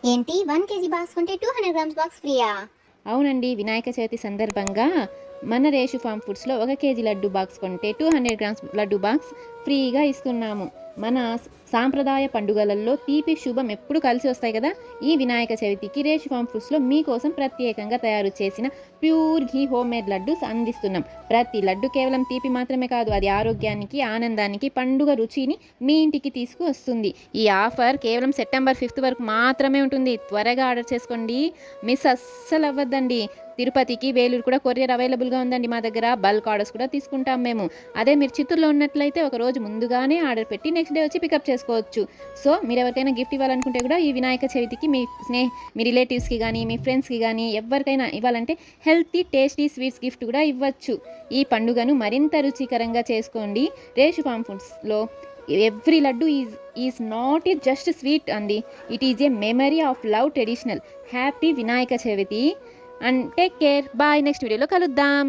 ఏంటి 1 KG box కొంటే 200 grams box ఫ్రీయా? అవునండి, వినాయక చవితి సందర్భంగా మన రేషు ఫామ్ ఫుడ్స్లో 1 కేజీ లడ్డు బాక్స్ కొంటే 200 గ్రామ్స్ లడ్డు బాక్స్ ఫ్రీగా ఇస్తున్నాము. మన సాంప్రదాయ పండుగలలో తీపి శుభం ఎప్పుడు కలిసి వస్తాయి కదా. ఈ వినాయక చవితికి రేషు ఫామ్ ఫుడ్స్లో మీకోసం ప్రత్యేకంగా తయారు చేసిన ప్యూర్ ఘీ హోమ్మేడ్ లడ్డూస్ అందిస్తున్నాం. ప్రతి లడ్డు కేవలం తీపి మాత్రమే కాదు, అది ఆరోగ్యానికి, ఆనందానికి, పండుగ రుచిని మీ ఇంటికి తీసుకువస్తుంది. ఈ ఆఫర్ కేవలం సెప్టెంబర్ 5 వరకు మాత్రమే ఉంటుంది. త్వరగా ఆర్డర్ చేసుకోండి, మిస్ అస్సలు అవ్వద్దండి. తిరుపతికి, వేలూరు కూడా కొరియర్ అవైలబుల్గా ఉందండి మా దగ్గర. బల్క్ ఆర్డర్స్ కూడా తీసుకుంటాం మేము. అదే మీరు చిత్తూరులో ఉన్నట్లయితే ఒక రోజు ముందుగానే ఆర్డర్ పెట్టి నెక్స్ట్ డే వచ్చి పికప్ చేసుకోవచ్చు. సో మీరు ఎవరికైనా గిఫ్ట్ ఇవ్వాలనుకుంటే కూడా ఈ వినాయక చవితికి మీ రిలేటివ్స్కి కానీ, మీ ఫ్రెండ్స్కి కానీ ఎవరికైనా ఇవ్వాలంటే హెల్తీ టేస్టీ స్వీట్స్ గిఫ్ట్ కూడా ఇవ్వచ్చు. ఈ పండుగను మరింత రుచికరంగా చేసుకోండి. రేషు ఫామ్ ఫుడ్స్లో every laddu is not a just sweet అండి, it is a memory of love traditional. Happy Vinayaka Chavithi and take care. Bye, next వీడియోలో కలుద్దాం.